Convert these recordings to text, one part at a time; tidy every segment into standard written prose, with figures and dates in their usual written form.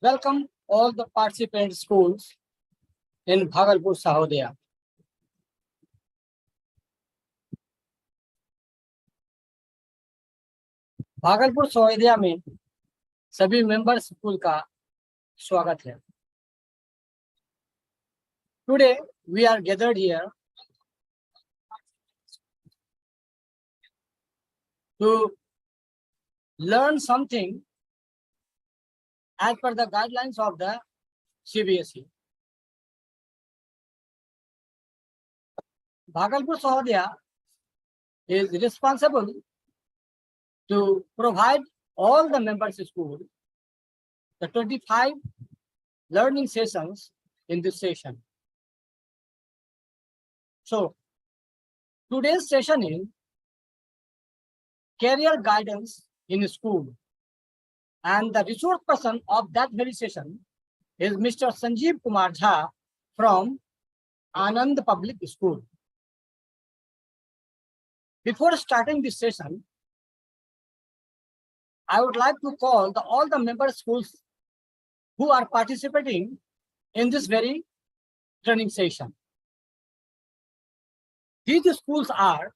Welcome all the participant schools in Bhagalpur Sahodaya. Bhagalpur सहोदया में सभी member school का स्वागत है. Today we are gathered here to learn something as per the guidelines of the CBSE. Bhagalpur Sahodaya is responsible to provide all the members school the 25 learning sessions in this session. So today's session is career guidance in school, and the resource person of that very session is Mr. Sanjeev Kumar Jha from Anand Public School. Before starting this session, I would like to call all the member schools who are participating in this very training session. These schools are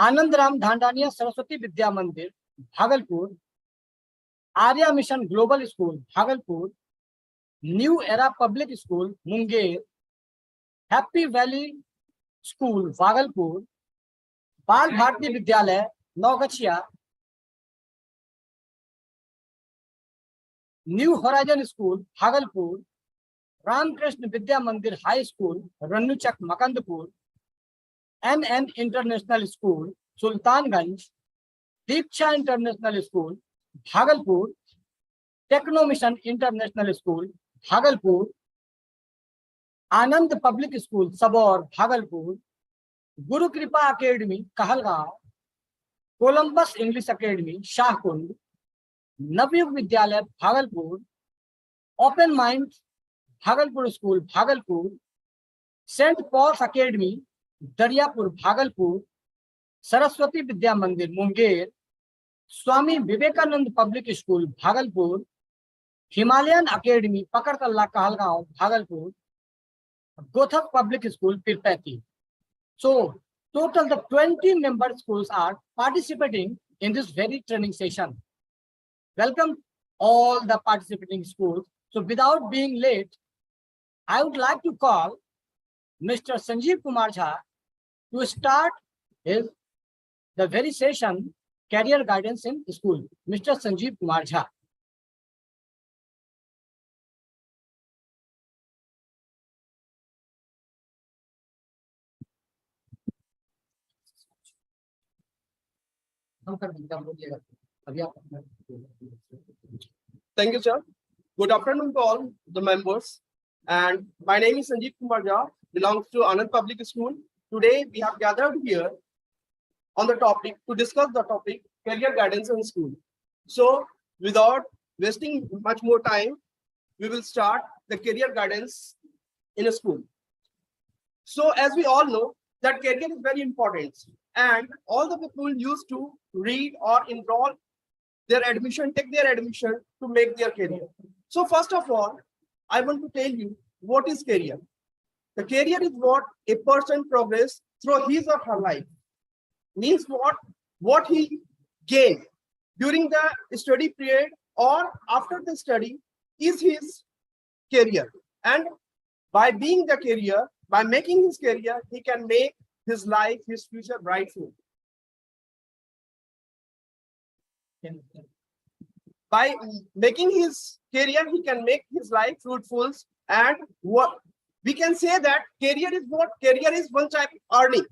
Anandram Dhandania Saraswati Vidya Mandir, Bhagalpur; Arya Mission Global School, Bhagalpur; New Era Public School, Munger; Happy Valley School, Bhagalpur; Bal Bharati Vidyalaya, Naugachia; New Horizon School, Bhagalpur; Ramkrishna Vidya Mandir High School, Rannuchak, Makandpur; NN International School, Sultanganj; Diksha International School, Bhagalpur; Techno Mission International School, Bhagalpur; Anand Public School, Sabor, Bhagalpur; Guru Kripa Academy, Kahalgaon; Columbus English Academy, Shahkund; Navyug Vidyalaya, Bhagalpur; Open Mind Bhagalpur School, Bhagalpur; St. Paul's Academy, Daryapur, Bhagalpur; Saraswati Vidya Mandir, Munger; Swami Vivekanand Public School, Bhagalpur; Himalayan Academy, Pakartalla, Kahalgaon, Bhagalpur; Gothak Public School, Pirpati. So total the 20 member schools are participating in this very training session. Welcome all the participating schools. So without being late, I would like to call Mr. Sanjeev Kumar Jha to start the very session, career guidance in school. Mr. Sanjeev Kumar Jha. Thank you, sir. Good afternoon to all the members. And my name is Sanjeev Kumar Jha, belongs to Anand Public School. Today, we have gathered here on the topic to discuss the topic career guidance in school. So, without wasting much more time, we will start the career guidance in a school. So, as we all know, that career is very important, and all the people used to read or enroll their admission, take their admission to make their career. So first of all, I want to tell you what is career. The career is what a person progress through his or her life. Means what he gained during the study period or after the study is his career. And by being the career, by making his career, he can make his life, his future brightful. By making his career, he can make his life fruitful, and what we can say that career is one type of earning,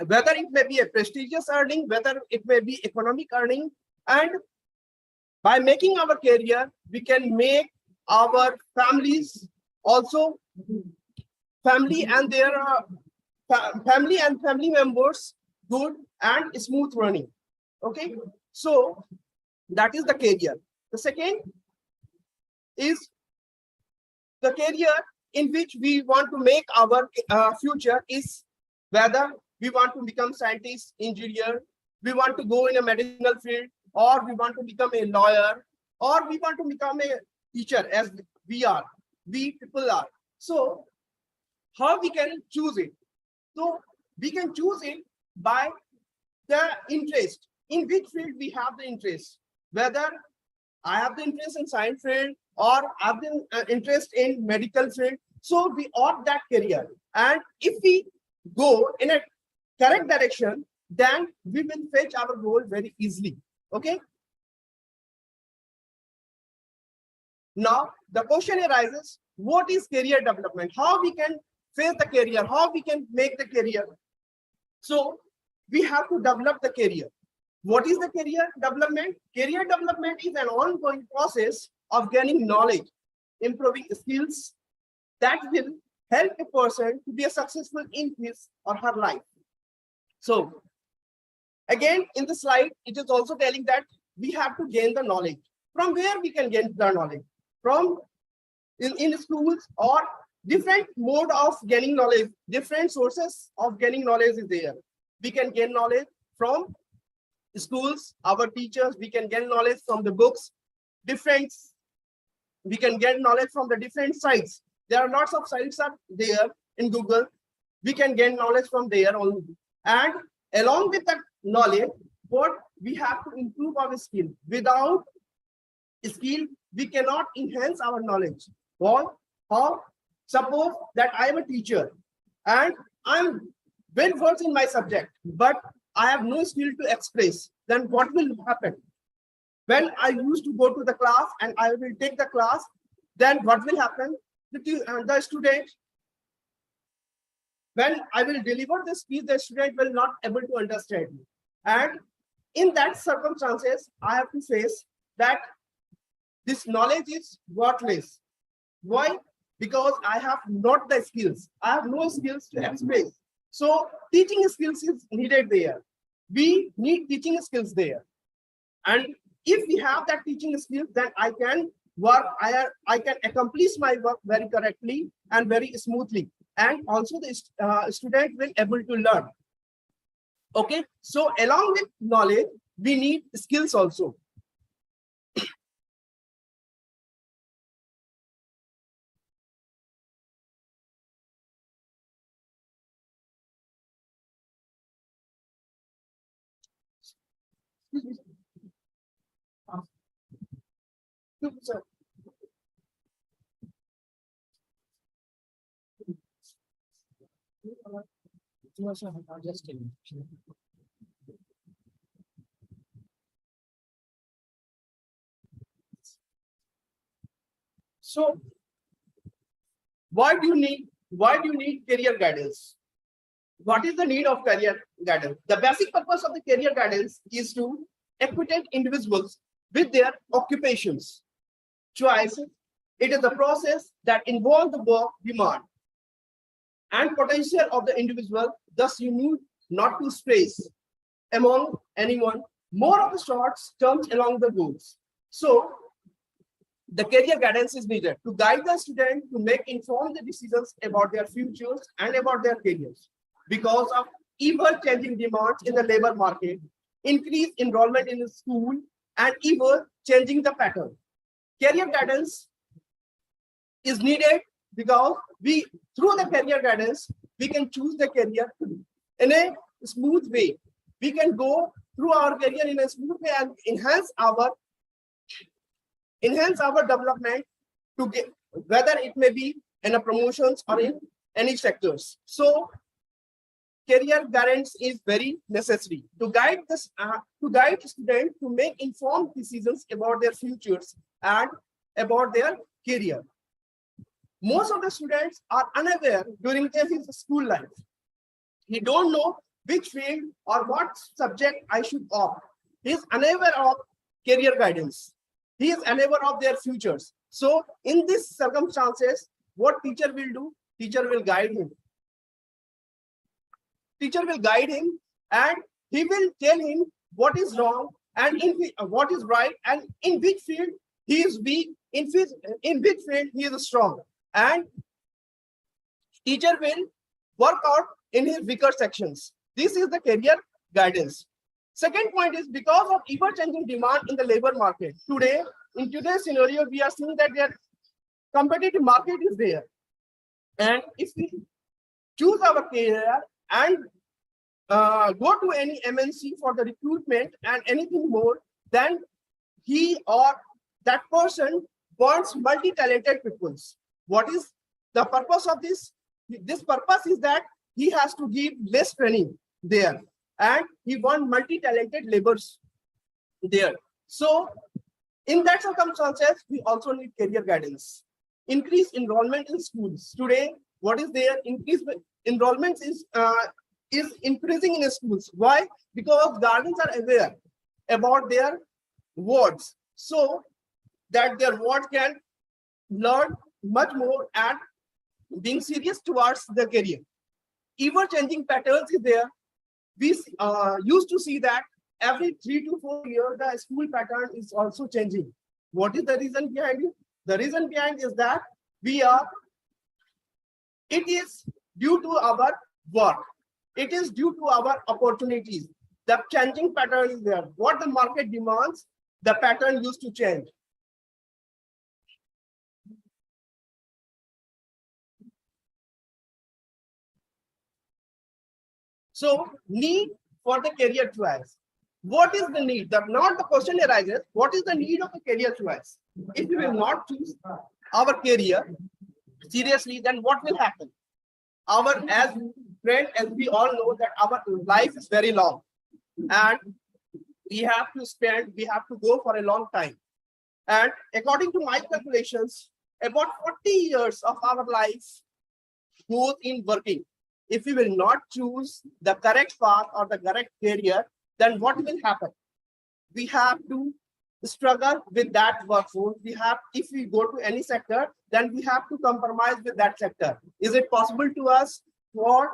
whether it may be a prestigious earning, whether it may be economic earning, and by making our career, we can make our families also family and their family members good and smooth running. Okay, so that is the career. The second is the career in which we want to make our future is whether we want to become scientist, engineer, we want to go in a medicinal field, or we want to become a lawyer, or we want to become a teacher as we people are. So how we can choose it? So we can choose it by the interest, in which field we have the interest, whether I have the interest in science field or I have the interest in medical field. So we opt that career, and if we go in a correct direction, then we will fetch our goal very easily. Okay. Now the question arises: what is career development? How we can face the career? How we can make the career? So we have to develop the career. What is the career development? Career development is an ongoing process of gaining knowledge, improving skills that will help a person to be successful in his or her life. So again, in the slide, it is also telling that we have to gain the knowledge. From where we can gain the knowledge? From in schools, or different mode of gaining knowledge, different sources of gaining knowledge is there. We can gain knowledge from schools, our teachers, we can gain knowledge from the books, we can get knowledge from the different sites. There are lots of sites are there in Google. We can gain knowledge from there only. And along with that knowledge, what we have to improve our skill. Without skill, we cannot enhance our knowledge. Well, how? Suppose that I am a teacher and I'm well versed in my subject, but I have no skill to express. Then what will happen? When I used to go to the class and I will take the class, then what will happen? The student, when I will deliver the speech, the student will not able to understand me. And in that circumstances, I have to face that this knowledge is worthless. Why? Because I have not the skills. I have no skills to express. So teaching skills is needed there. We need teaching skills there. And if we have that teaching skills, then I can work, I can accomplish my work very correctly and very smoothly. And also the student will able to learn. Okay, so along with knowledge, we need skills also. Sir. So why do you need career guidance? What is the need of career guidance? The basic purpose of the career guidance is to acquaint individuals with their occupations, choices. It is a process that involves the work demand and potential of the individual. Thus, you need not to space among anyone more of the short terms along the goals. So the career guidance is needed to guide the student to make informed decisions about their futures and about their careers. Because of ever-changing demands in the labor market, increased enrollment in the school, and ever-changing the pattern. Career guidance is needed because through the career guidance, we can choose the career in a smooth way. We can go through our career in a smooth way and enhance our development to get, whether it may be in a promotions or in any sectors. So career guidance is very necessary to guide this students to make informed decisions about their futures and about their career. Most of the students are unaware during their school life. He don't know which field or what subject I should opt. He is unaware of career guidance. He is unaware of their futures. So in these circumstances, what teacher will do? Teacher will guide him. Teacher will guide him and he will tell him what is wrong and what is right and in which field he is weak, in which field he is strong. And teacher will work out in his weaker sections. This is the career guidance. Second point is because of ever-changing demand in the labor market. Today, in today's scenario, we are seeing that their competitive market is there. And if we choose our career and go to any MNC for the recruitment and anything more, then he or that person wants multi-talented people. What is the purpose of this? This purpose is that he has to give less training there, and he wants multi-talented laborers there. So in that circumstances, we also need career guidance. Increase enrollment in schools. Today, what is there? Increase enrollment is increasing in schools. Why? Because guardians are aware about their wards, so that their ward can learn much more and being serious towards the career. Ever-changing patterns is there. We used to see that every 3 to 4 years, the school pattern is also changing. What is the reason behind it? The reason behind is that it is due to our work. It is due to our opportunities. The changing pattern is there. What the market demands, the pattern used to change. So need for the career choice. What is the need? Not the question arises, what is the need of the career choice? If we will not choose our career seriously, then what will happen? As we all know that our life is very long, and we have to go for a long time. And according to my calculations, about 40 years of our life goes in working. If we will not choose the correct path or the correct career, then what will happen? We have to struggle with that workforce. If we go to any sector, then we have to compromise with that sector. Is it possible to us for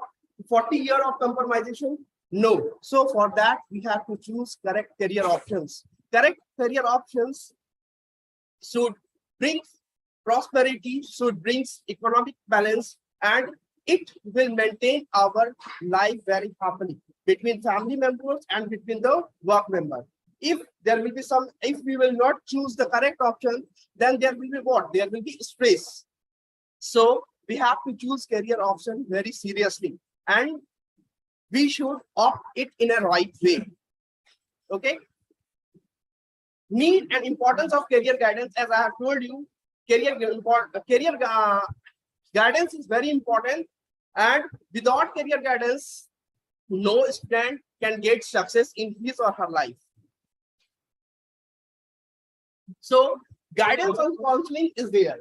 40 years of compromisation? No. So for that, we have to choose correct career options. Correct career options should bring prosperity, should bring economic balance, and it will maintain our life very happily between family members and between the work members. If we will not choose the correct option, then there will be what? There will be stress. So we have to choose career option very seriously, and we should opt it in a right way. Okay. Need and importance of career guidance. As I have told you, career guidance is very important, and without career guidance, no student can get success in his or her life. So guidance and counseling is there.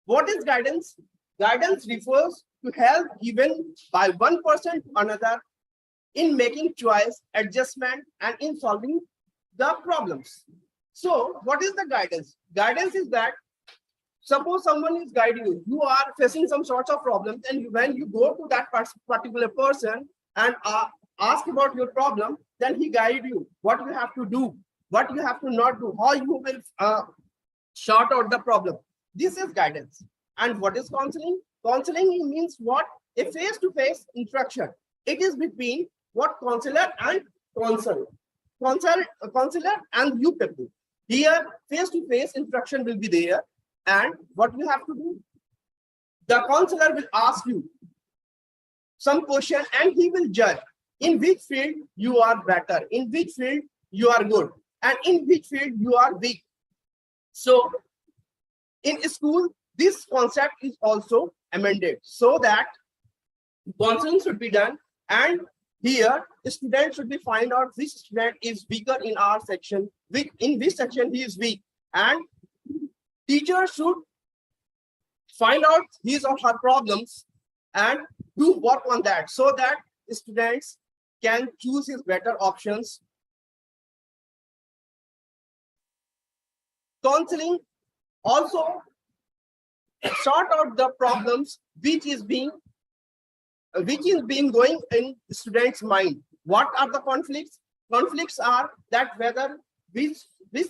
What is guidance? Guidance refers to help given by one person to another in making choice, adjustment, and in solving the problems. So what is the guidance? Guidance is that suppose someone is guiding you, you are facing some sorts of problems, and when you go to that particular person and ask about your problem, then he guide you what you have to do, what you have to not do, how you will sort out the problem. This is guidance. And what is counseling? Counseling means what? A face-to-face interaction. It is between what? Counselor and counselor and you people. Here, face-to-face interaction will be there. And what you have to do? The counselor will ask you some question, and he will judge in which field you are better, in which field you are good, and in which field you are weak. So in school, this concept is also amended so that counseling should be done, and here the student should be find out which student is weaker in our section, in which section he is weak, and teacher should find out his or her problems and do work on that so that students can choose his better options. Counseling also sort out the problems which is being going in students' mind. What are the conflicts? Conflicts are that whether which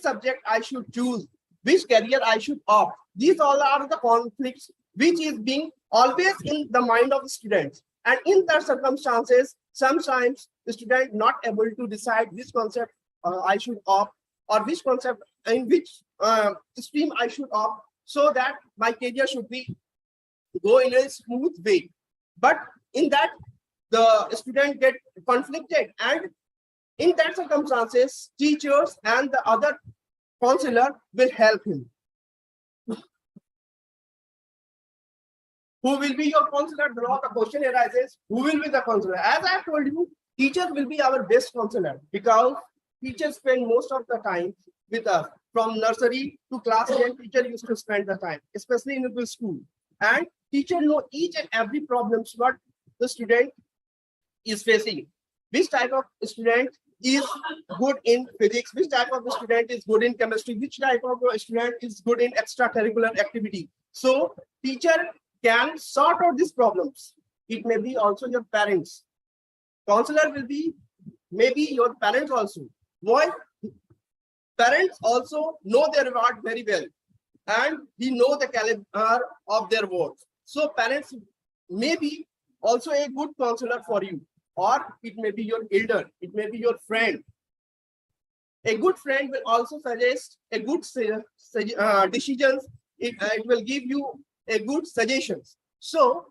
subject I should choose, which career I should opt. These all are the conflicts which is being always in the mind of the students. And in that circumstances, sometimes the student not able to decide which concept I should opt or which concept in which stream I should opt, so that my career should be go in a smooth way. But in that, the student get conflicted, and in that circumstances, teachers and the other counselor will help him. Who will be your counselor? Now the question arises, who will be the counselor? As I have told you, teachers will be our best counselor, because teachers spend most of the time with us. From nursery to class 10, teacher used to spend the time, especially in the school. And teacher know each and every problems what the student is facing. Which type of student is good in physics? Which type of student is good in chemistry? Which type of student is good in extracurricular activity? So teacher can sort out these problems. It may be also your parents. Counselor will be maybe your parents also. Why? Parents also know their word very well, and he know the caliber of their words. So parents may be also a good counselor for you, or it may be your elder, it may be your friend. A good friend will also suggest a good decisions. It will give you a good suggestions. So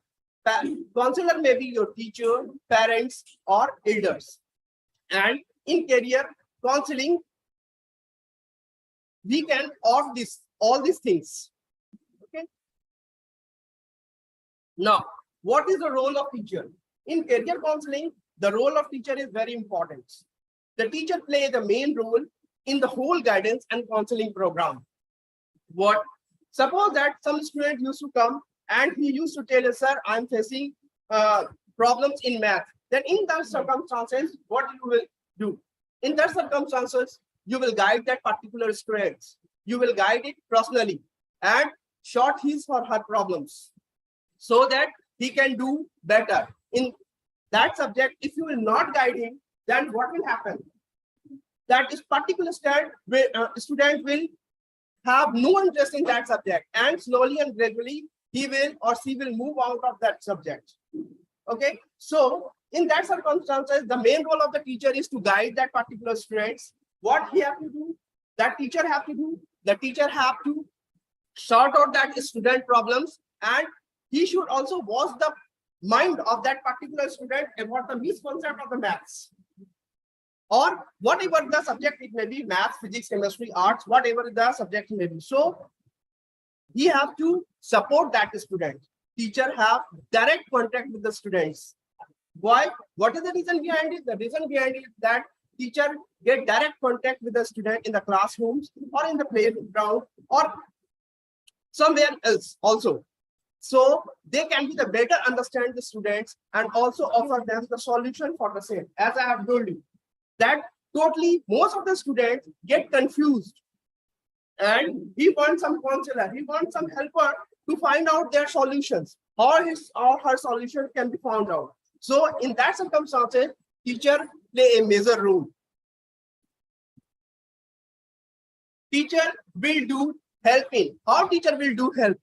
counselor may be your teacher, parents, or elders. And in career counseling, we can opt all these things. Okay. Now, what is the role of teacher? In career counseling, the role of teacher is very important. The teacher play the main role in the whole guidance and counseling program. What? Suppose that some student used to come and he used to tell us, sir, I'm facing problems in math. Then in that circumstances, what you will do? In that circumstances, you will guide that particular student. You will guide it personally and sort his or her problems, so that he can do better in that subject. If you will not guide him, then what will happen? That is particular student will have no interest in that subject, and slowly and gradually he will or she will move out of that subject. Okay, so in that circumstances, the main role of the teacher is to guide that particular students. What he have to do, that teacher have to do, the teacher have to sort out that student problems, and he should also watch the mind of that particular student about the misconception of the maths, or whatever the subject it may be, maths, physics, chemistry, arts, whatever the subject may be. So he have to support that student. Teacher have direct contact with the students. Why? What is the reason behind it? The reason behind it is that teacher get direct contact with the student in the classrooms or in the playground or somewhere else also. So they can be the better understand the students and also offer them the solution for the same. As I have told you, that totally most of the students get confused, and he wants some counselor, he wants some helper to find out their solutions, or his or her solution can be found out. So in that circumstances, teacher play a major role. Teacher will do helping. How teacher will do help?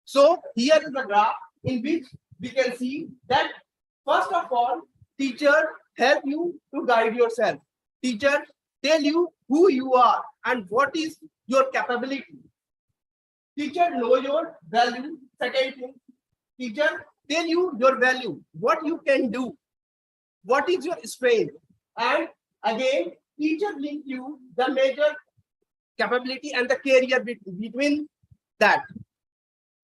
So here is the graph in which we can see that first of all, teacher help you to guide yourself. Teacher tell you who you are and what is your capability. Teacher know your value. Second thing, teacher tell you your value, what you can do, what is your strength, and again teacher link you the major capability and the career between that.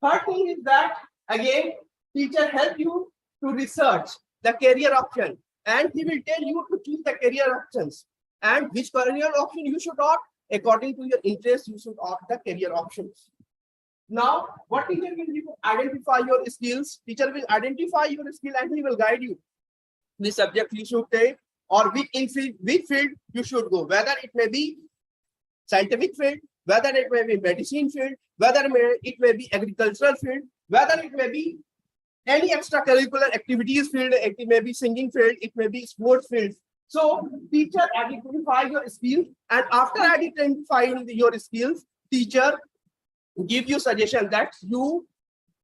Third thing is that again teacher help you to research the career option, and he will tell you to choose the career options and which career option you should opt. According to your interest, you should opt the career options. Now, what teacher will do? Identify your skills. Teacher will identify your skill and he will guide you. The subject you should take, or which field you should go. Whether it may be scientific field, whether it may be medicine field, whether it may be agricultural field, whether it may be any extracurricular activities field, it may be singing field, it may be sports field. So teacher identify your skills, and after identifying your skills, teacher give you suggestion that you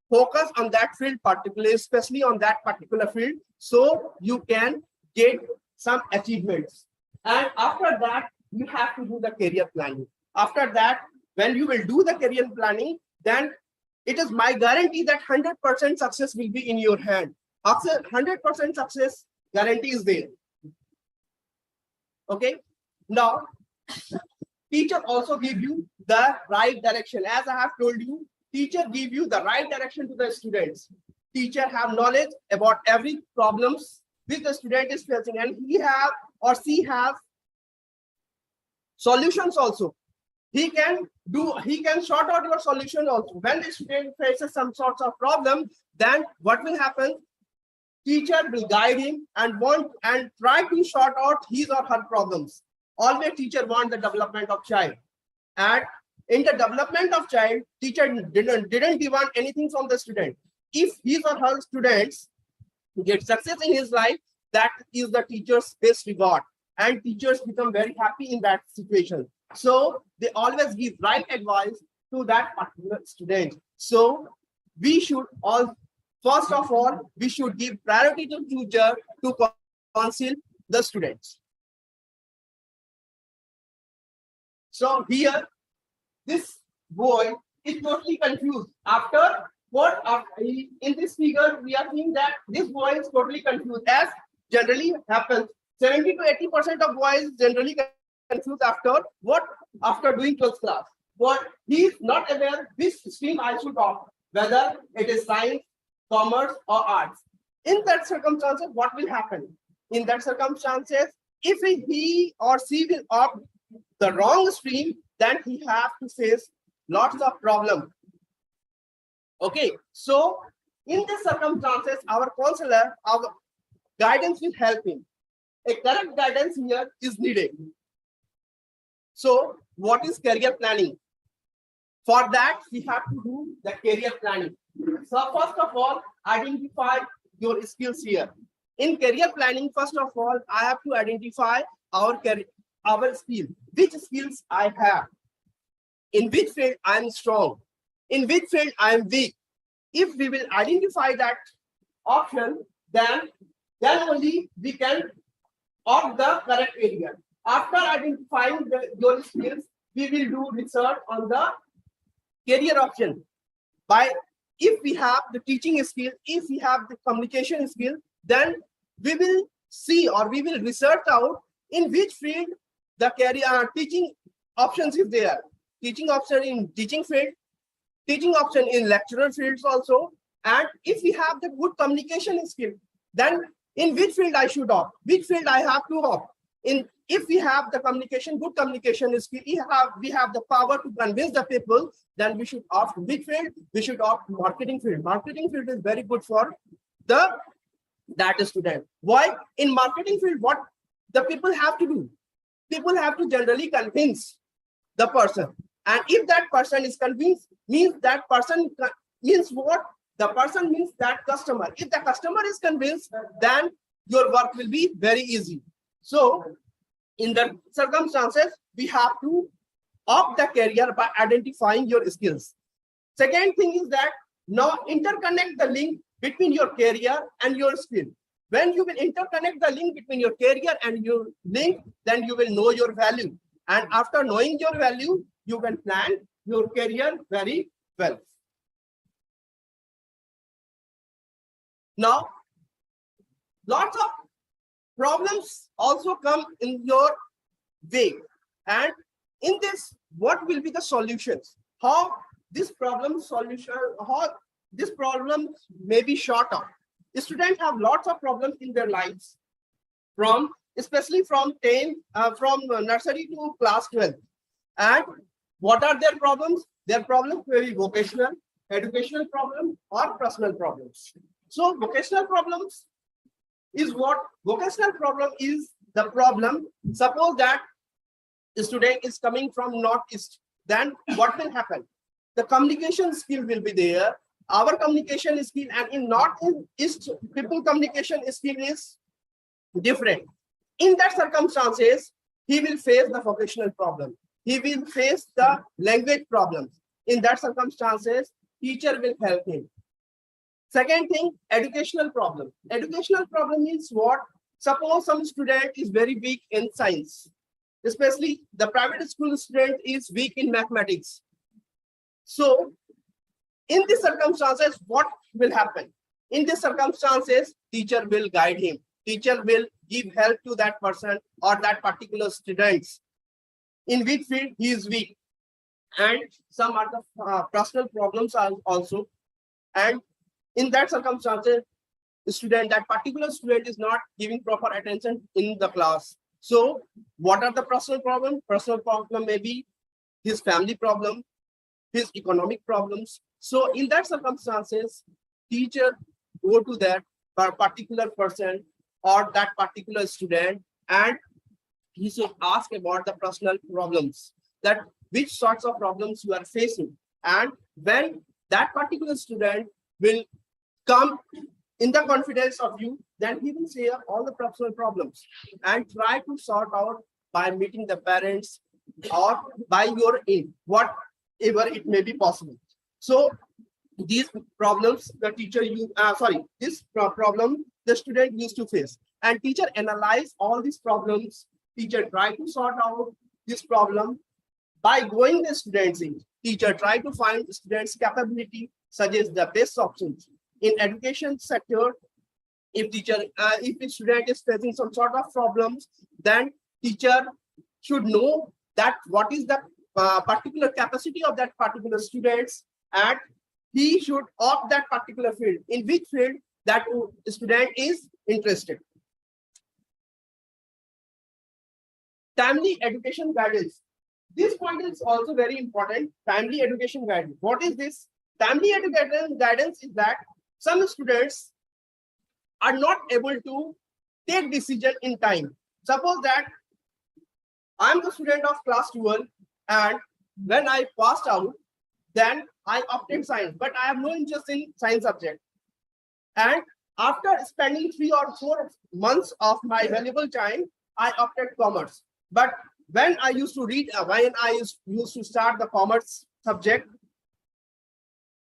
focus on that field particularly, especially on that particular field, so you can get some achievements. And after that, you have to do the career planning. After that, when you will do the career planning, then it is my guarantee that 100% success will be in your hand. 100% success guarantee is there. Okay. Now, teacher also give you the right direction. As I have told you, teacher give you the right direction to the students. Teacher have knowledge about every problems which the student is facing, and he have or she have solutions also. He can sort out your solution also. When the student faces some sorts of problem, then what will happen? Teacher will guide him and try to sort out his or her problems. Always teacher want the development of child. And in the development of child, teacher didn't demand anything from the student. If his or her students get success in his life, that is the teacher's best reward. And teachers become very happy in that situation. So they always give right advice to that particular student. So we should first of all, we should give priority to teacher to counsel the students. So here, this boy is totally confused. In this figure, we are seeing that this boy is totally confused, as generally happens. 70 to 80% of boys generally confused after doing 12th class. But he is not aware which stream I should opt, whether it is science, commerce, or arts. In that circumstances, what will happen? In that circumstances, if he or she will opt the wrong stream, then he have to face lots of problems. Okay, so in this circumstances, our counselor, our guidance will help him. A correct guidance here is needed. So what is career planning? For that, we have to do the career planning. So first of all, identify your skills here. In career planning, first of all, I have to identify our skill. Which skills I have? In which field I am strong? In which field I am weak? If we will identify that option, then only we can opt the correct area. After identifying your skills, we will do research on the career option. If we have the teaching skill, if we have the communication skill, then we will see or we will research out in which field the career teaching options is there. Teaching option in teaching field, teaching option in lecturer fields also. And if we have the good communication skill, then in which field I should opt, which field I have to opt. If we have the good communication skill, we have the power to convince the people, then we should opt which field? We should opt marketing field. Marketing field is very good for that student. Why? In marketing field, what the people have to do? People have to generally convince the person. And if that person is convinced, means that person means what? The person means that customer. If the customer is convinced, then your work will be very easy. So in the circumstances, we have to opt the career by identifying your skills. Second thing is that now interconnect the link between your career and your skill. When you will interconnect the link between your career and your link, then you will know your value. And after knowing your value, you can plan your career very well. Now, lots of problems also come in your way. And in this, what will be the solutions? How this problem may be short of. Students have lots of problems in their lives, especially from nursery to class 12. And what are their problems? Their problems may be vocational, educational problem, or personal problems. So vocational problems is what? Vocational problem is the problem. Suppose that the student is coming from Northeast, then what will happen? The communication skill will be there. Our communication skill, and in Northeast, people communication skill is different. In that circumstances, he will face the vocational problem. He will face the language problems. In that circumstances, teacher will help him. Second thing, educational problem. Educational problem means what? Suppose some student is very weak in science. especially the private school student is weak in mathematics. So in these circumstances, what will happen? In these circumstances, teacher will guide him. Teacher will give help to that person or that particular students in which field he is weak. And some are the personal problems are also. And in that circumstances, that particular student is not giving proper attention in the class. So what are the personal problems? Personal problem may be his family problem, his economic problems. So in that circumstances, teacher go to that particular person or that particular student, and he should ask about the personal problems, that which sorts of problems you are facing. And when that particular student will come in the confidence of you, then he will share all the personal problems and try to sort out by meeting the parents or by your aid, whatever it may be possible. So these problems the teacher problem the student used to face, and teacher analyze all these problems. Teacher try to sort out this problem by going the students in. Teacher try to find students' capability, suggest the best options. In education sector, if a student is facing some sort of problems, then teacher should know that what is the particular capacity of that particular students, and he should opt that particular field, in which field that student is interested. Timely education guidance. This point is also very important. Timely education guidance. What is this? Timely education guidance is that some students are not able to take decision in time. Suppose that I am the student of class 12, and when I passed out, then I opted science, but I have no interest in science subject. And after spending 3 or 4 months of my valuable time, I opted commerce. But when I used to read, when I used to start the commerce subject,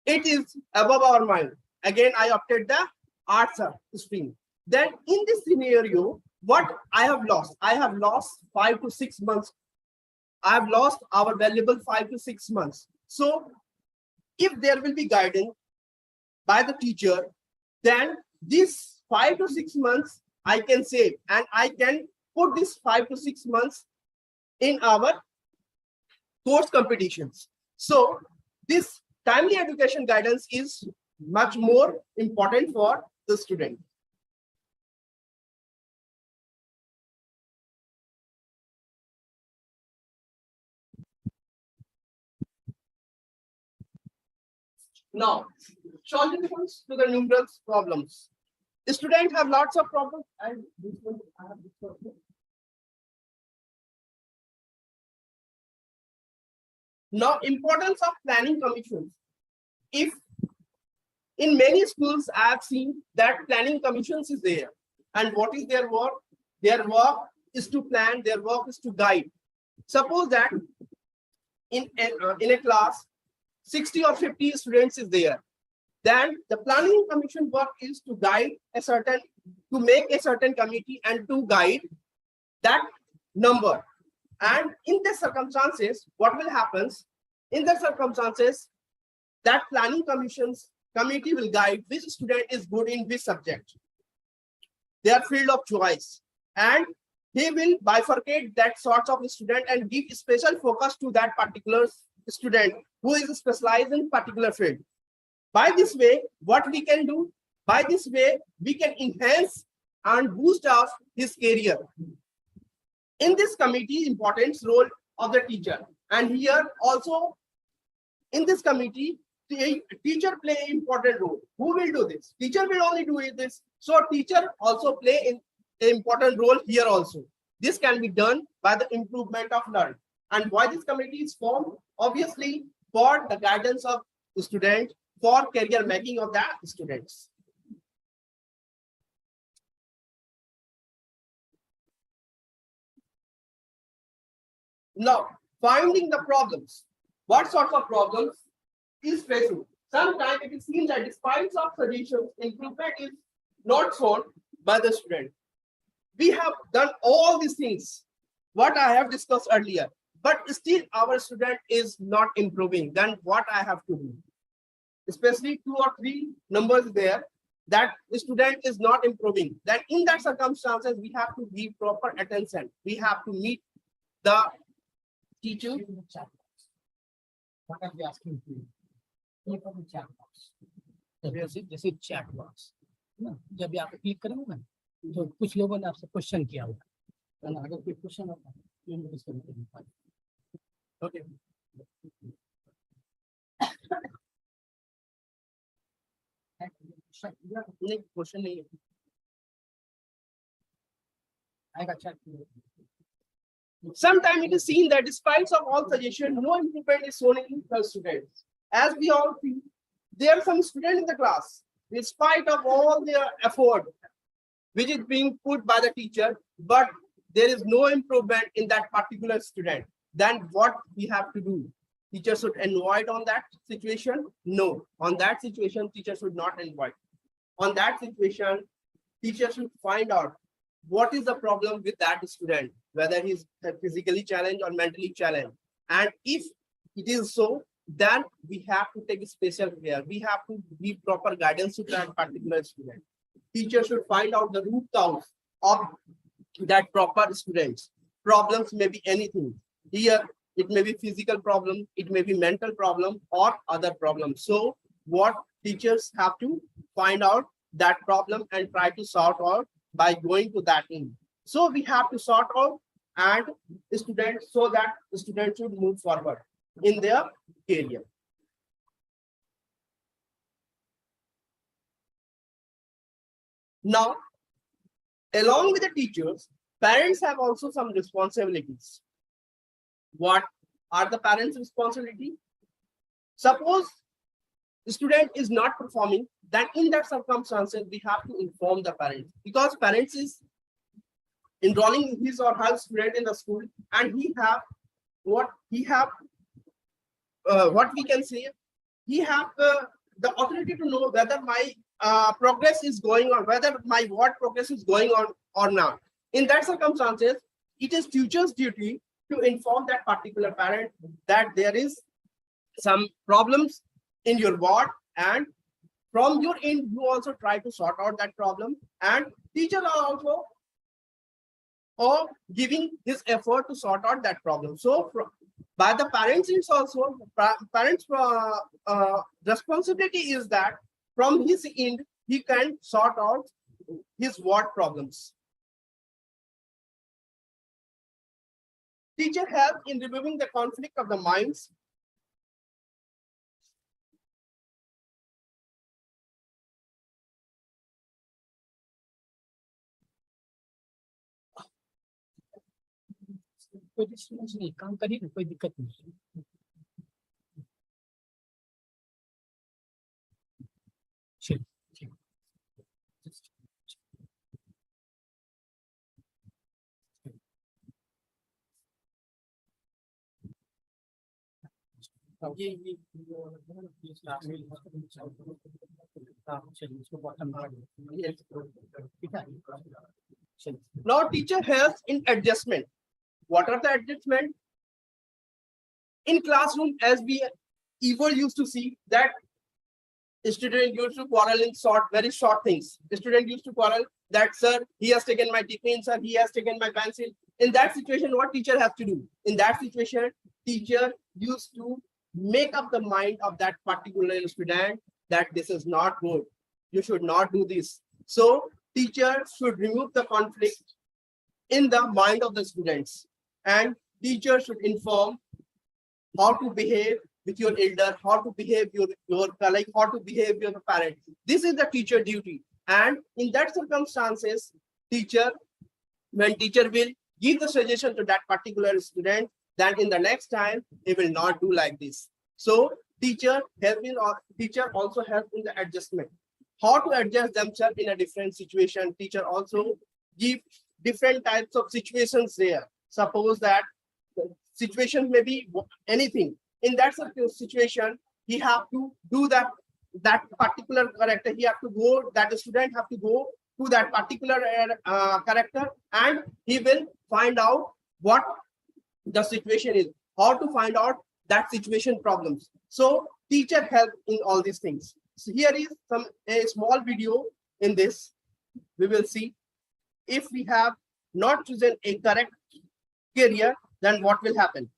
it is above our mind. Again, I opted the arts stream. Then in this scenario, what I have lost? I have lost 5 to 6 months. I have lost our valuable 5 to 6 months. So if there will be guidance by the teacher, then this 5 to 6 months I can save, and I can put this 5 to 6 months in our course competitions. So this timely education guidance is much more important for the student. Now, solutions to the numerous problems. The students have lots of problems, and this one I have this problem. Now, importance of planning commissions. If in many schools I have seen that planning commissions is there, and what is their work? Their work is to plan, their work is to guide. Suppose that in a class 60 or 50 students is there, then the planning commission work is to guide to make a certain committee and to guide that number. And in the circumstances, what will happen? In the circumstances, that planning committee will guide which student is good in which subject, their field of choice, and he will bifurcate that sorts of student and give special focus to that particular student who is specialized in particular field. By this way, what we can do? By this way, we can enhance and boost up his career. In this committee, importance role of the teacher, and here also in this committee, the teacher play an important role. Who will do this? Teacher will only do this. So teacher also play an important role here also. This can be done by the improvement of learning. And why this committee is formed? Obviously, for the guidance of the student, for career making of the students. Now, finding the problems. What sorts of problems is facing? Sometimes it is seen that despite of suggestions, improvement is not shown by the student. We have done all these things. what I have discussed earlier, but still our student is not improving, then what I have to do? Especially 2 or 3 numbers there, that the student is not improving. Then in that circumstances, we have to give proper attention. We have to meet the teacher. What are they asking for? Click on the chat box. जैसे chat box ना, जब भी आप click करेंगे ना, तो कुछ लोगों ने आपसे क्वेश्चन किया होगा, है ना? अगर कोई क्वेश्चन होता है तो हम डिस्कस करेंगे. Okay. क्वेश्चन नहीं है. आएगा chat. Sometimes it is seen that despite of all suggestions, no improvement is shown in the students. As we all see, there are some students in the class, in spite of all their effort, which is being put by the teacher, but there is no improvement in that particular student. Then what we have to do? Teacher should avoid on that situation? No. On that situation, teacher should not avoid. On that situation, teacher should find out what is the problem with that student, whether he's physically challenged or mentally challenged. And if it is so, then we have to take special care. We have to give proper guidance to that particular student. Teacher should find out the root cause of that proper students. Problems may be anything. Here, it may be physical problem, it may be mental problem or other problems. So what teachers have to find out that problem and try to sort out by going to that in. So we have to sort out and students so that the students should move forward in their career. Now, along with the teachers, parents have also some responsibilities. What are the parents' responsibility? Suppose the student is not performing, then in that circumstances, we have to inform the parents, because parents is enrolling his or her student in the school, and what we can say, he have the authority to know whether my progress is going on, whether my what progress is going on or not. In that circumstances, it is teacher's duty to inform that particular parent that there is some problems in your ward, and from your end, you also try to sort out that problem, and teacher are also or giving his effort to sort out that problem. So by the parents, it's also parents responsibility is that from his end, he can sort out his ward problems. Teacher help in removing the conflict of the minds. कोई disturbance नहीं, काम करिए ना, कोई दिक्कत नहीं. चलिए. Now teacher helps in adjustment. What are the adjustment? In classroom, as we used to see that student used to quarrel in very short things. The student used to quarrel that, sir, he has taken my tiffin, sir, he has taken my pencil. In that situation, what teacher has to do? In that situation, teacher used to make up the mind of that particular student that this is not good. You should not do this. So teacher should remove the conflict in the mind of the students, and teacher should inform how to behave with your elder, how to behave your colleague, how to behave with your parent. This is the teacher duty. And in that circumstances, when teacher will give the suggestion to that particular student, then in the next time, he will not do like this. So teacher also helps in the adjustment. How to adjust themselves in a different situation. Teacher also give different types of situations there. Suppose that the situation may be anything. In that situation, he have to do that particular character. He have to go, that student have to go to that particular character, and he will find out what the situation is, how to find out that situation problems. So teacher help in all these things. So here is a small video in this. We will see if we have not chosen a correct career, then what will happen.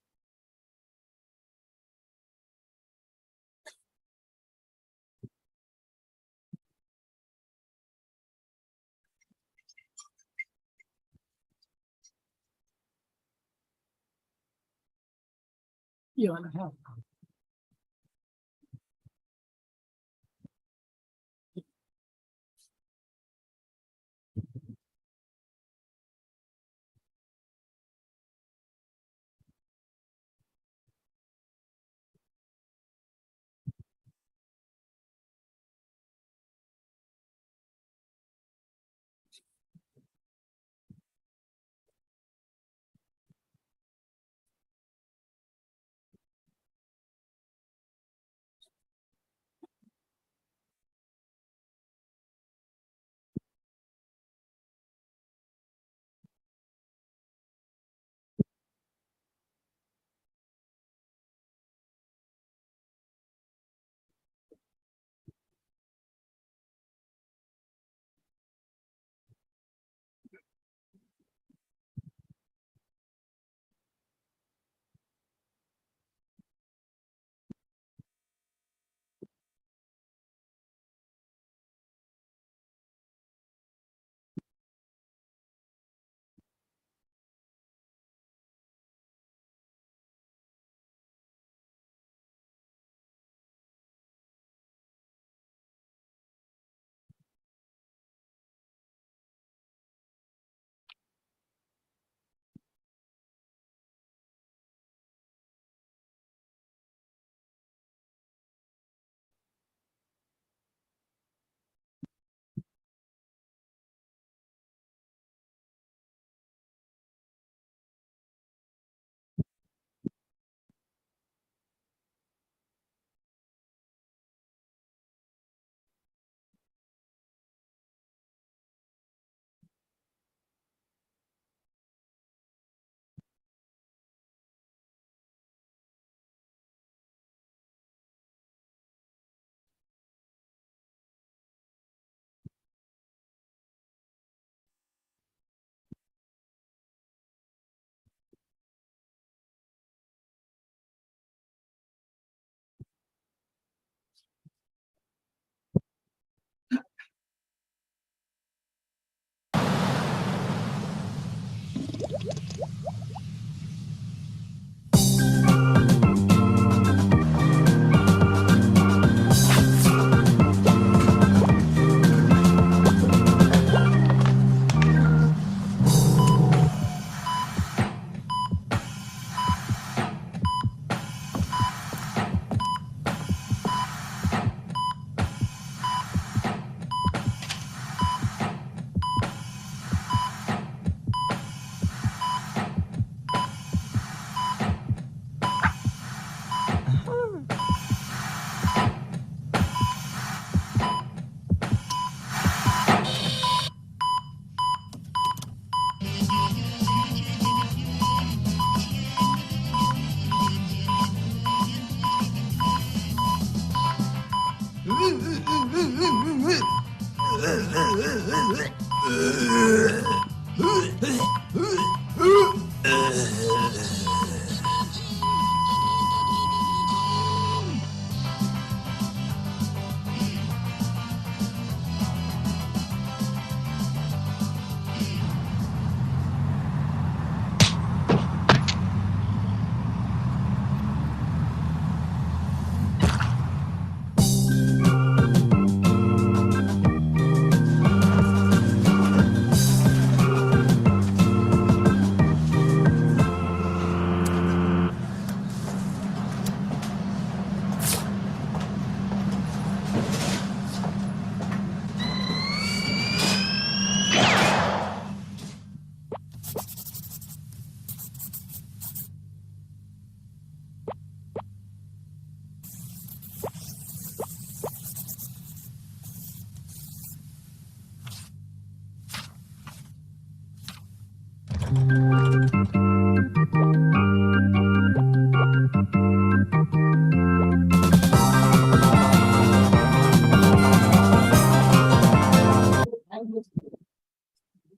ये वाला है आपका।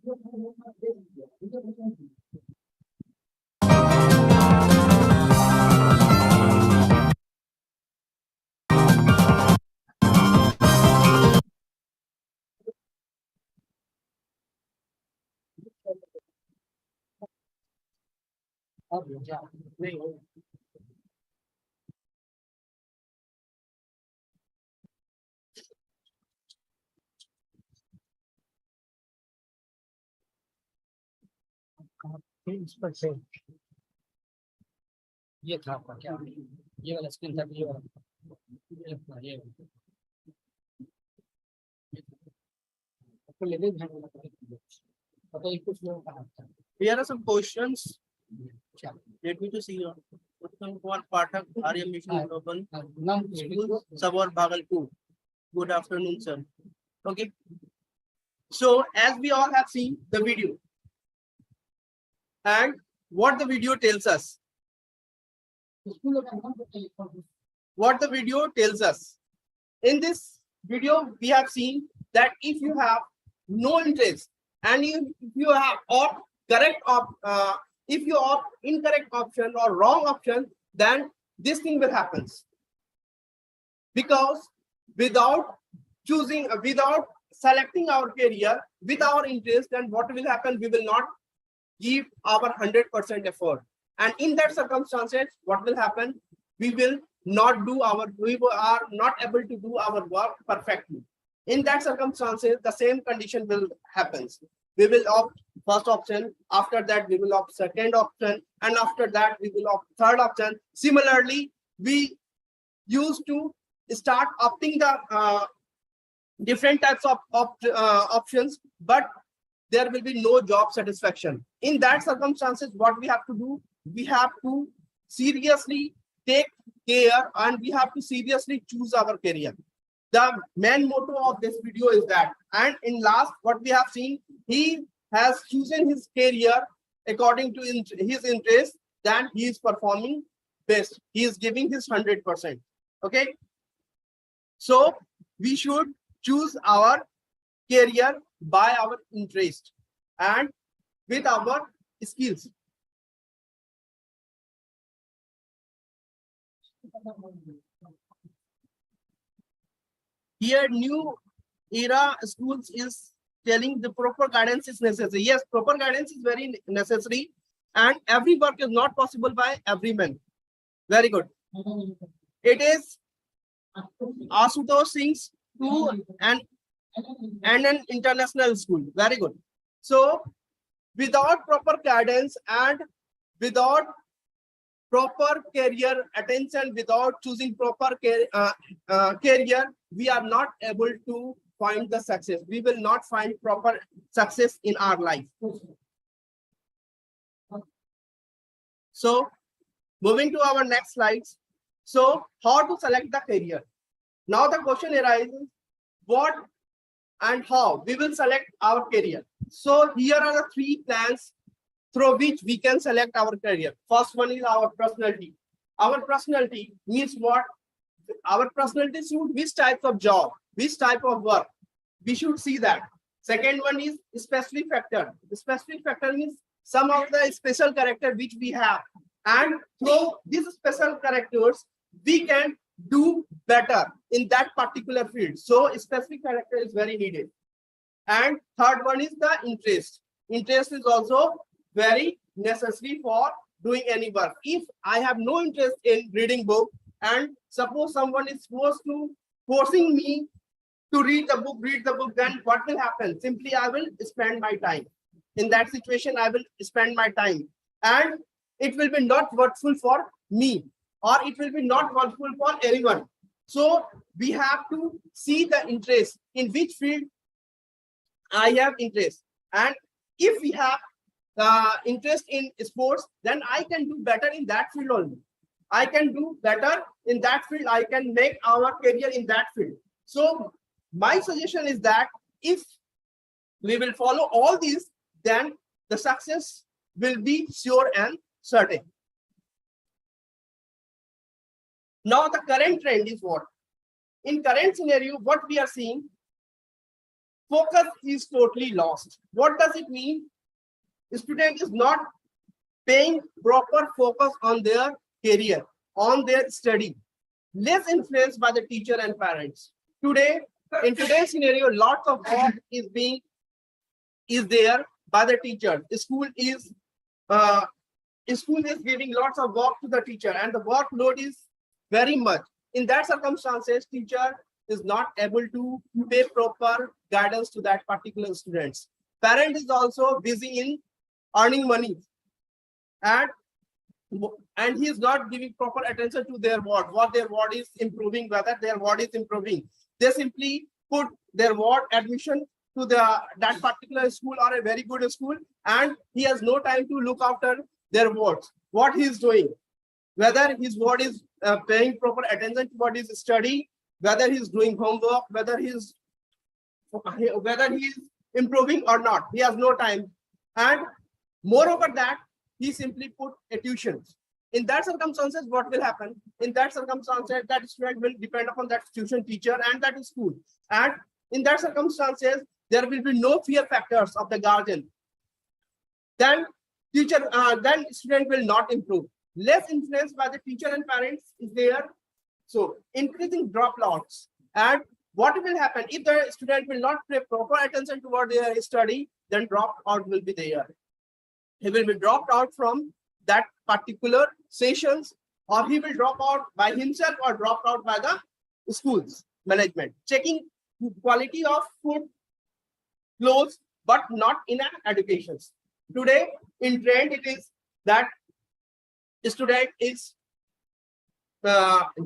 अब जा नहीं हो इस पर से ये था आपका क्या ये वाला स्क्रीन था ये वाला ये आपको लेने पता ही कुछ लोगों का था Here are some questions. क्या Let me to see your Uttam Kumar Pathak, Arya Mission Global, नाम School, Sabor Bhagalpur. Good afternoon, sir. Okay. So as we all have seen the video, and what the video tells us, what the video tells us. In this video, we have seen that if you have no interest and if you have opt correct if you opt incorrect option or wrong option, then this thing will happen. Because without choosing, without selecting our career with our interest, then what will happen? We will not give our 100% effort. And in that circumstances, what will happen? We will not do our, we are not able to do our work perfectly. In that circumstances, the same condition will happen. We will opt first option, after that we will opt second option, and after that we will opt third option. Similarly, we used to start opting the different types of options, but there will be no job satisfaction. In that circumstances, what we have to do, we have to seriously take care and we have to seriously choose our career. The main motto of this video is that, and in last what we have seen, he has chosen his career according to his interest, then he is performing best. He is giving his 100%. Okay. So we should choose our career by our interest and with our skills. Here, new era schools is telling the proper guidance is necessary. Yes, proper guidance is very necessary, and every work is not possible by every man. Very good. It is Asutosh Singh's to an international school. Very good. So, without proper guidance and without proper career attention, without choosing proper career, we are not able to find the success. We will not find proper success in our life. So, moving to our next slides. So, how to select the career? Now the question arises, what and how we will select our career. So here are the three plans through which we can select our career. First one is our personality. Our personality means what? Our personality suit which types of job, which type of work. We should see that. Second one is specific factor. The specific factor means some of the special character which we have. And through these special characters, we can do better in that particular field. So specific character is very needed. And third one is the interest. Interest is also very necessary for doing any work. If I have no interest in reading book and suppose someone is supposed to forcing me to read the book, then what will happen? Simply I will spend my time. In that situation, I will spend my time and it will be not worthful for me or it will be not worthful for anyone. So we have to see the interest in which field I have interest. And if we have interest in sports, then I can do better in that field only. I can do better in that field. I can make our career in that field. So my suggestion is that if we will follow all these, then the success will be sure and certain. Now, the current trend is what? In current scenario, what we are seeing, focus is totally lost. What does it mean? The student is not paying proper focus on their career, on their study, less influenced by the teacher and parents. Today, in today's scenario, lots of work is there by the teacher. School is giving lots of work to the teacher, and the workload is very much. In that circumstances, teacher is not able to pay proper guidance to that particular students. Parent is also busy in earning money, and he is not giving proper attention to their ward, what their ward is improving, whether their ward is improving. They simply put their ward admission to that particular school or a very good school, and he has no time to look after their wards, what he is doing, whether his ward is paying proper attention to what is study, whether he is doing homework, whether he is improving or not. He has no time, and moreover that he simply put a tuition. In that circumstances, what will happen? In that circumstances, that student will depend upon that tuition teacher and that school. And in that circumstances, there will be no fear factors of the guardian. Then student will not improve. Less influenced by the teacher and parents is there. So increasing dropouts. And what will happen if the student will not pay proper attention toward their study? Then dropout will be there. He will be dropped out from that particular sessions, or he will drop out by himself or dropped out by the school's management. Checking quality of food, clothes, but not in education. Today, in trend, it is that student is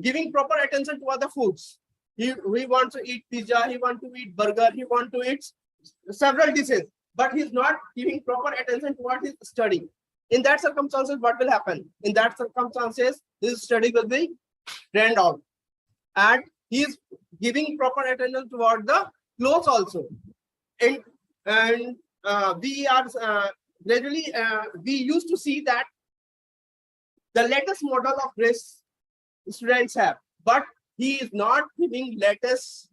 giving proper attention to other foods. He wants to eat pizza, he wants to eat burger, he wants to eat several dishes, but he's not giving proper attention to what he's studying. In that circumstances, what will happen? In that circumstances, his study will be drained out, and he is giving proper attention toward the clothes also. And we are gradually we used to see that the latest model of dress students have, but he is not giving latest.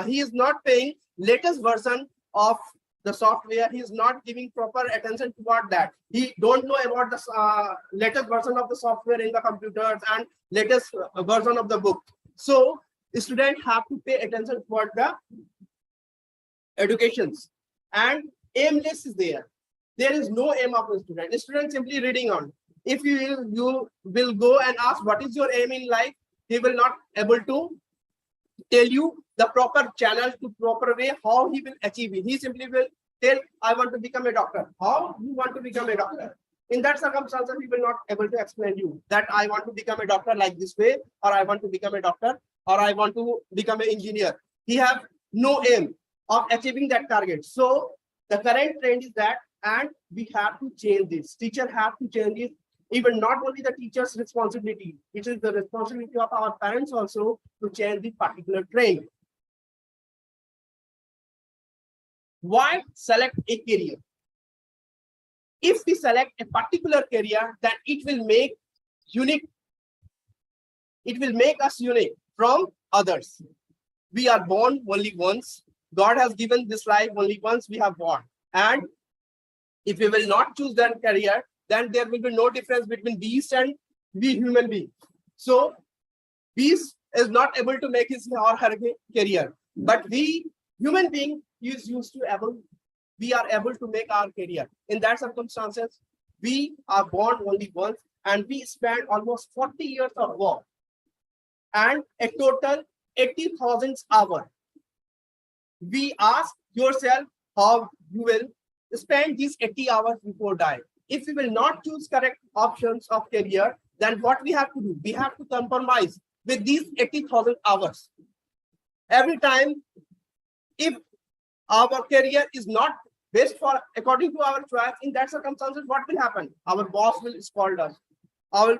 He is not paying latest version of the software. He is not giving proper attention toward that. He don't know about the latest version of the software in the computers and latest version of the book. So students have to pay attention toward the educations, and aimless is there. There is no aim of the student. The student simply reading on. If you will go and ask what is your aim in life, he will not able to tell you the proper channel to proper way how he will achieve it. He simply will tell, I want to become a doctor. How you want to become a doctor? In that circumstance, he will not able to explain you that I want to become a doctor like this way, or I want to become a doctor, or I want to become an engineer. He have no aim of achieving that target. So the current trend is that, and we have to change this. Teacher have to change it. Even not only the teacher's responsibility, it is the responsibility of our parents also to change the particular trend. Why select a career? If we select a particular career, then it will make unique. It will make us unique from others. We are born only once. God has given this life only once we have born. And if we will not choose that career, then there will be no difference between beast and we human being. So beast is not able to make his or her career, but we human being is used to we are able to make our career. In that circumstances, we are born only once, and we spend almost 40 years of work and a total 80,000 hours. We ask yourself how you will spend these 80 hours before die. If we will not choose correct options of career, then what we have to do? We have to compromise with these 80,000 hours. Every time, if our career is not best for according to our choice, in that circumstances, what will happen? Our boss will scold us. Our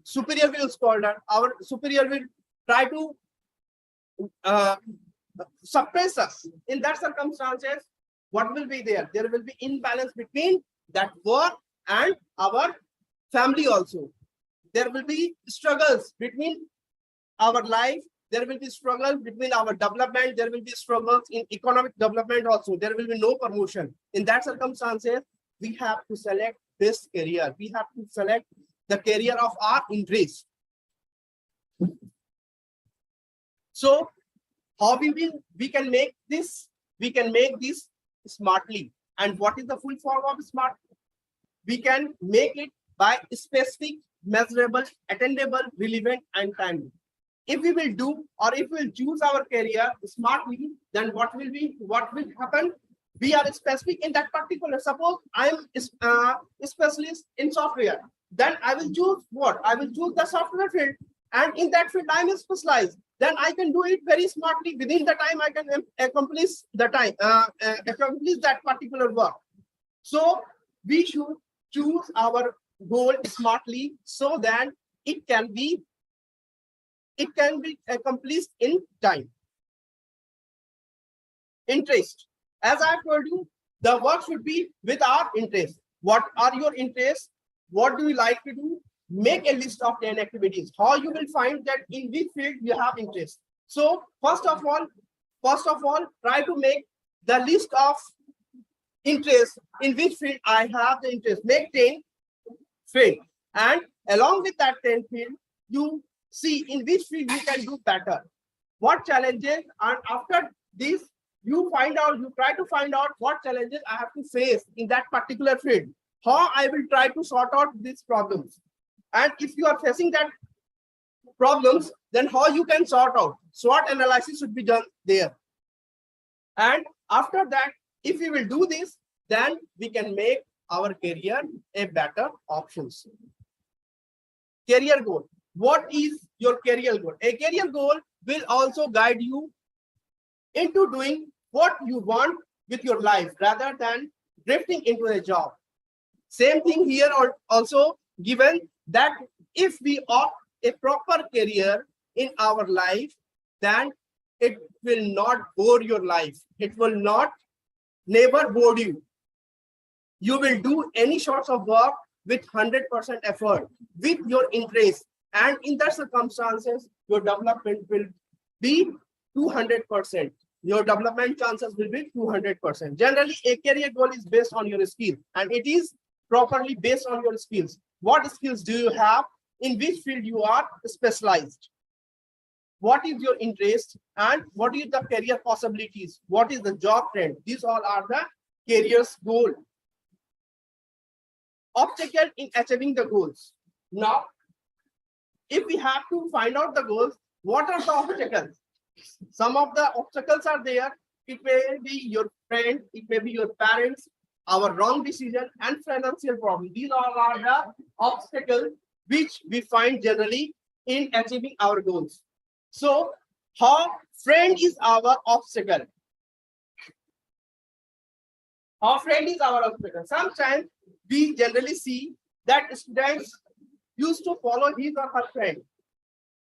superior will scold us. Our superior will try to suppress us. In that circumstances, what will be there? There will be imbalance between that work and our family also. There will be struggles between our life. there will be struggles between our development, there will be struggles in economic development also, there will be no promotion. In that circumstances, we have to select this career. We have to select the career of our interest. So how we can make this? We can make this smartly. And what is the full form of smart? We can make it by specific, measurable, attainable, relevant, and timely. If we will do, or if we will choose our career smartly, then what will happen? We are specific in that particular. Suppose I am a specialist in software, then I will choose what? I will choose the software field, and in that field I am specialized. Then I can do it very smartly. Within the time I can accomplish that particular work. So we should choose our goal smartly so that it can be accomplished in time. Interest. As I told you, the work should be with our interest. What are your interests? What do you like to do? Make a list of 10 activities. How you will find that in which field you have interest. So first of all, try to make the list of interest in which field I have the interest. Make 10 field, and along with that 10 field, you see in which field you can do better. What challenges, and after this, you try to find out what challenges I have to face in that particular field. How I will try to sort out these problems. And if you are facing that problems, then how you can sort out. SWOT analysis should be done there. And after that, if we will do this, then we can make our career a better options. Career goal. What is your career goal? A career goal will also guide you into doing what you want with your life rather than drifting into a job. Same thing here also, given that if we opt a proper career in our life, then it will not bore your life. It will never bore you. You will do any sorts of work with 100% effort, with your interest. And in that circumstances, your development will be 200%. Your development chances will be 200%. Generally, a career goal is based on your skill, and it is properly based on your skills. What skills do you have? In which field you are specialized? What is your interest? And what is the career possibilities? What is the job trend? These all are the career's goal. Obstacle in achieving the goals. Now, if we have to find out the goals, what are the obstacles? Some of the obstacles are there. It may be your friend, it may be your parents, our wrong decision, and financial problem. These all are the obstacles which we find generally in achieving our goals. So, how friend is our obstacle? How friend is our obstacle? Sometimes we generally see that students used to follow his or her friend.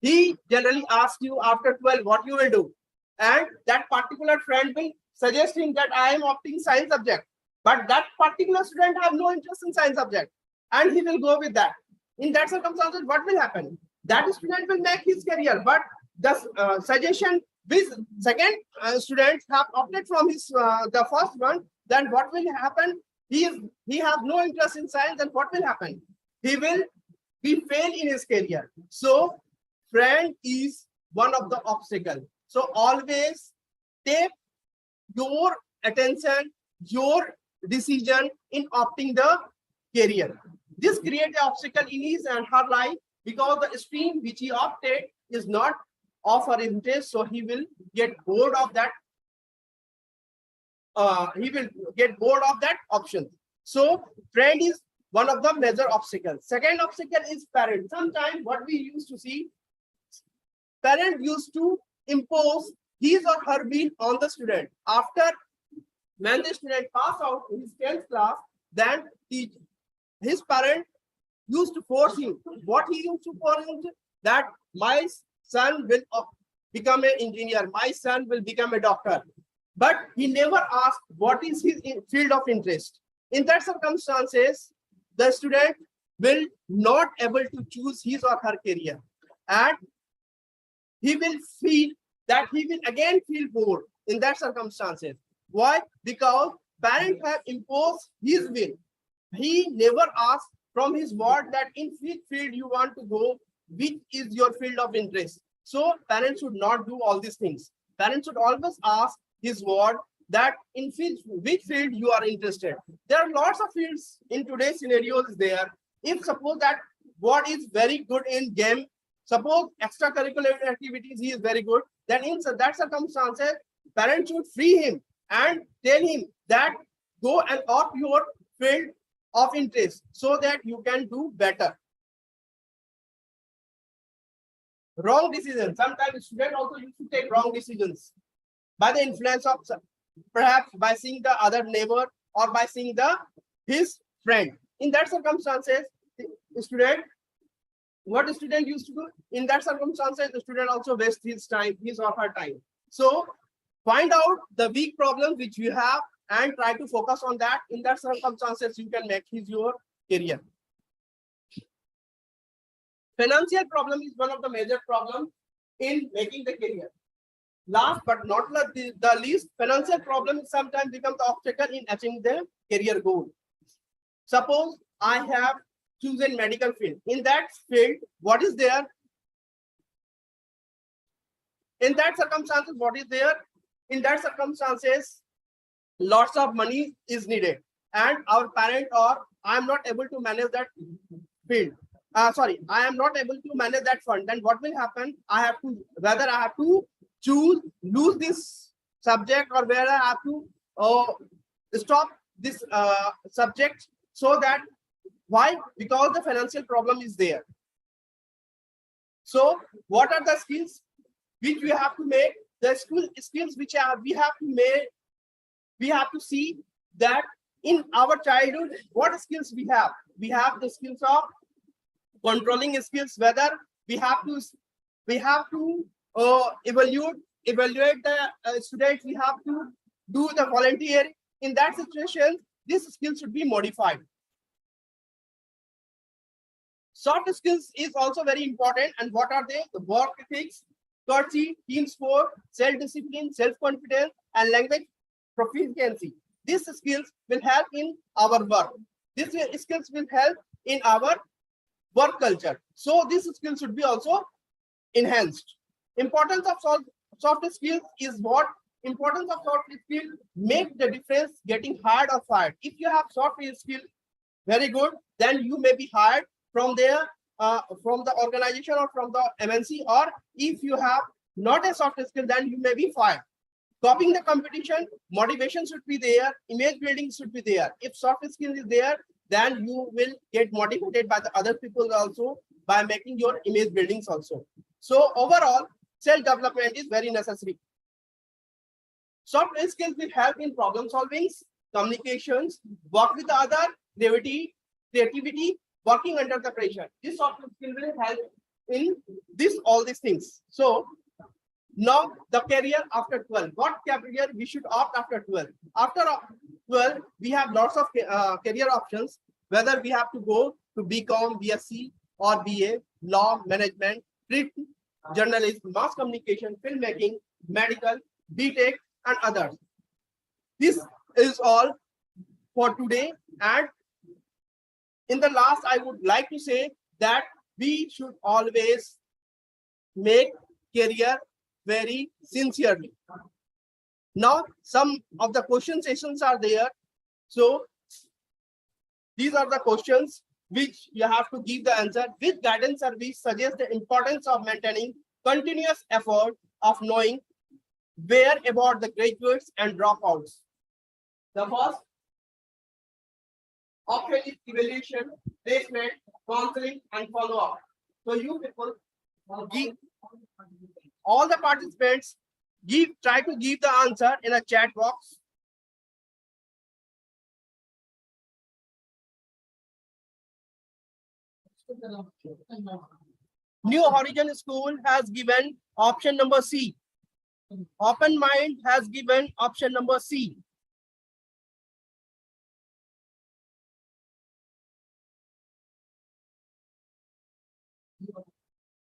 He generally asks you after 12 what you will do, and that particular friend will suggest him that I am opting science subject, but that particular student have no interest in science subject, and he will go with that. In that circumstances, what will happen? That student will make his career, but the suggestion which second students have opted from his the first one, then what will happen? He has no interest in science, then what will happen? He will be fail in his career. So friend is one of the obstacles. So always take your attention, your decision in opting the career. This creates an obstacle in his and her life because the stream which he opted is not of her interest, so he will get bored of that. He will get bored of that option. So friend is one of the major obstacles. Second obstacle is parent. Sometimes what we used to see, parent used to impose his or her will on the student. After when the student pass out in his 10th class, then his parent used to force him. What he used to force him? That my son will become an engineer, my son will become a doctor. But he never asked what is his field of interest. In that circumstances, the student will not able to choose his or her career. And he will feel that he will again feel bored in that circumstances. Why? Because parents have imposed his will. He never asked from his ward that in which field you want to go, which is your field of interest. So parents should not do all these things. Parents should always ask his ward that in which field you are interested. There are lots of fields in today's scenarios there. If suppose that ward is very good in game, suppose extracurricular activities he is very good, then in that circumstances, parents should free him and tell him that go and opt your field of interest so that you can do better. Wrong decisions. Sometimes students also used to take wrong decisions by the influence of perhaps by seeing the other neighbor or by seeing his friend. In that circumstances, the student, what the student used to do in that circumstances, the student also wastes his time, his or her time. So find out the weak problems which you have and try to focus on that. In that circumstances, you can make your career. Financial problem is one of the major problems in making the career. Last but not the least, financial problem sometimes becomes the obstacle in achieving the career goal. Suppose I have chosen medical field. In that field, what is there? In that circumstances, what is there? In that circumstances, lots of money is needed, and our parent or I am not able to manage that field. I am not able to manage that fund. Then what will happen? I have to whether I have to lose this subject or whether I have to stop this subject. So that why? Because the financial problem is there. So what are the skills which we have to make? The skills which we have to make. We have to see that in our childhood, what skills we have. We have the skills of controlling skills, whether we have to evaluate the students, we have to do the volunteering. In that situation, this skill should be modified. Soft skills is also very important. And what are they? The work ethics, courtesy, team sport, self-discipline, self-confidence, and language proficiency. These skills will help in our work. These skills will help in our work culture. So these skills should be also enhanced. Importance of soft skills is what? Importance of soft skills make the difference getting hired or fired. If you have soft skills, very good, then you may be hired from there, from the organization or from the MNC, or if you have not a soft skill, then you may be fired. Copying the competition, motivation should be there, image building should be there. If soft skill is there, then you will get motivated by the other people also by making your image buildings also. So overall, self-development is very necessary. Soft skills will help in problem solving, communications, work with the other, creativity, working under the pressure. This soft skill will help in all these things. So now the career after 12. What career we should opt after 12? After 12, we have lots of career options, whether we have to go to BCom, BSc or BA, law, management, print, journalism, mass communication, filmmaking, medical, BTech and others. This is all for today. And in the last, I would like to say that we should always make career very sincerely. Now, some of the question sessions are there. So these are the questions which you have to give the answer. Which guidance service suggests the importance of maintaining continuous effort of knowing where about the graduates and dropouts? The first option is evaluation, placement, counseling, and follow-up. So you people give all the participants try to give the answer in a chat box. New Horizon School has given option number C. Open Mind has given option number C.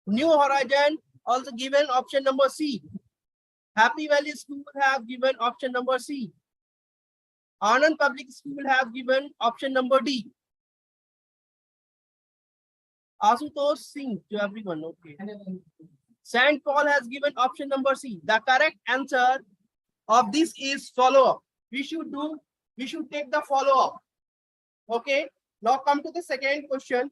New Horizon also given option number C. Happy Valley School have given option number C. Anand Public School have given option number D. Asutosh Singh to everyone. Okay. Saint Paul has given option number C. The correct answer of this is follow-up. We should take the follow-up. Okay. Now come to the second question.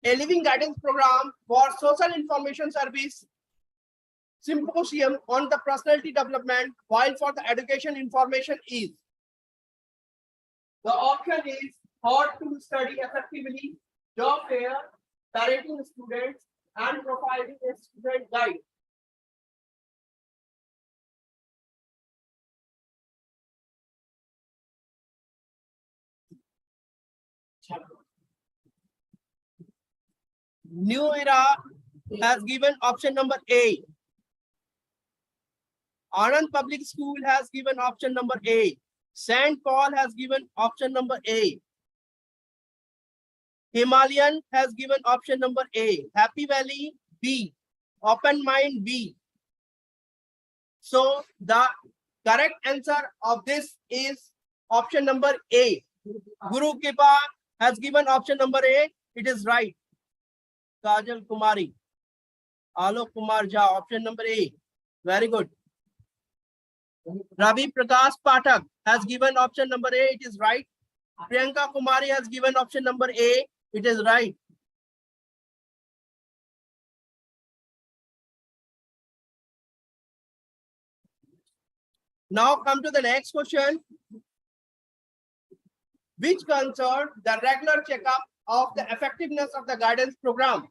A living guidance program for social information service symposium on the personality development while for the education information is. The option is how to study effectively, job fair, directing students, and providing a student guide. New Era has given option number A. Anand Public School has given option number A. Saint Paul has given option number A. Himalayan has given option number A. Happy Valley B. Open Mind B. So the correct answer of this is option number A. Guru Kripa has given option number A. It is right. Kajal Kumari. Alok Kumar Jha, option number A. Very good. Ravi Prakash Pathak has given option number A. It is right. Priyanka Kumari has given option number A. It is right. Now come to the next question. Which concern the regular checkup of the effectiveness of the guidance program?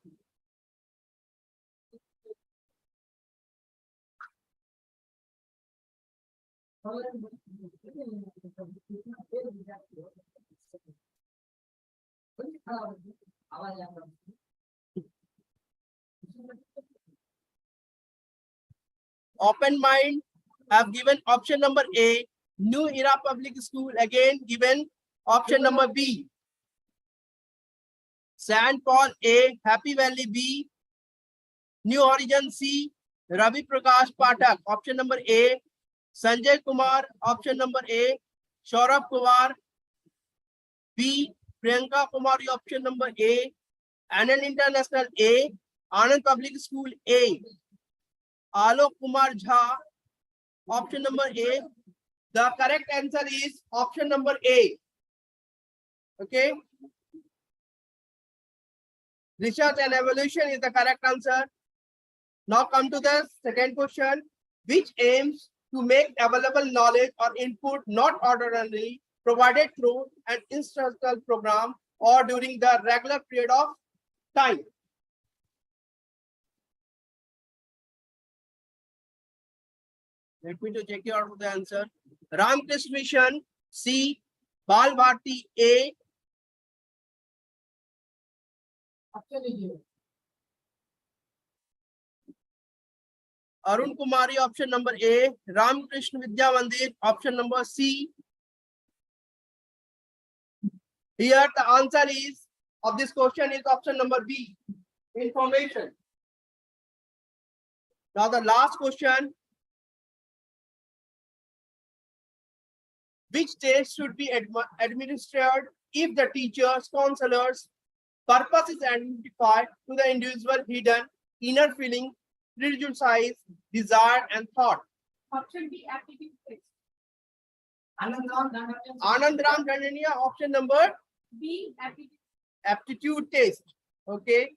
Open Mind have given option number A. New Era Public School again given option number B. Saint Paul A. Happy Valley B. New Horizon C. Ravi Prakash Pathak option number A. Sanjay Kumar option number A. Saurabh Kumar B. Priyanka Kumari option number A. Anand International A. Anand Public School A. Alok Kumar Jha option number A. The correct answer is option number A. Okay. Research and evolution is the correct answer. Now come to the second question, which aims to make available knowledge or input not ordinarily provided through an instructional program or during the regular period of time. Let me to check you out the answer. Ramakrishna Mission C. Bal Bharti A. Arun Kumari option number A. Ramakrishna Vidya Mandir option number C. Here the answer is of this question is option number B. Information. Now the last question. Which test should be administered if the teacher's counselor's purpose is identified to the individual hidden inner feeling, prejudice, desire, and thought? Option B, aptitude test. Anand Ram Dandania, option number B, aptitude test. Okay.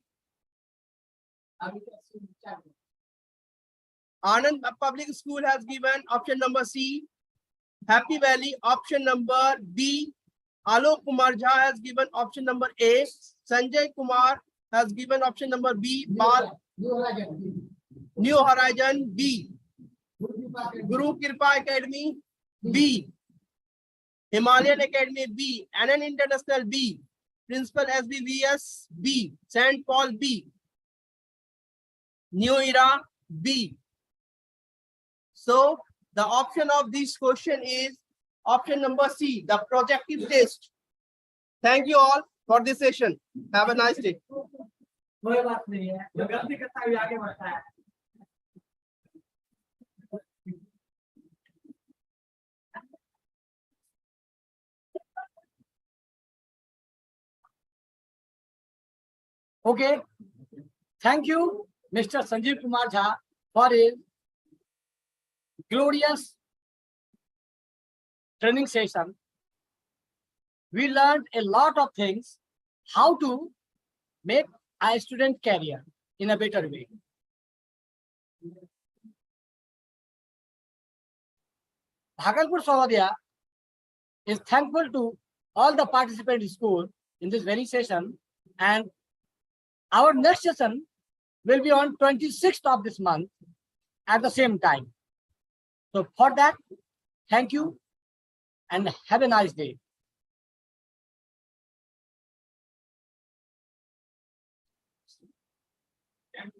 Anand Public School has given option number C. Happy Valley option number B. Alok Kumar Jha has given option number A. Sanjay Kumar has given option number B. New Horizon B. Guru Kripa Academy B. Himalayan Academy B. Anand International B. Principal SBVS B. Saint Paul B. New Era B. So the option of this question is Option number C, the projective test. Thank you all for this session. Have a nice day. कोई बात नहीं है, जो गलती करता है वो आगे बढ़ता है। Okay, thank you, Mr. Sanjeev Kumar Jha, for his glorious training session. We learned a lot of things, how to make a student career in a better way. Bhagalpur Sahodaya is thankful to all the participant school in this very session, and our next session will be on 26th of this month at the same time. So for that, thank you and have a nice day.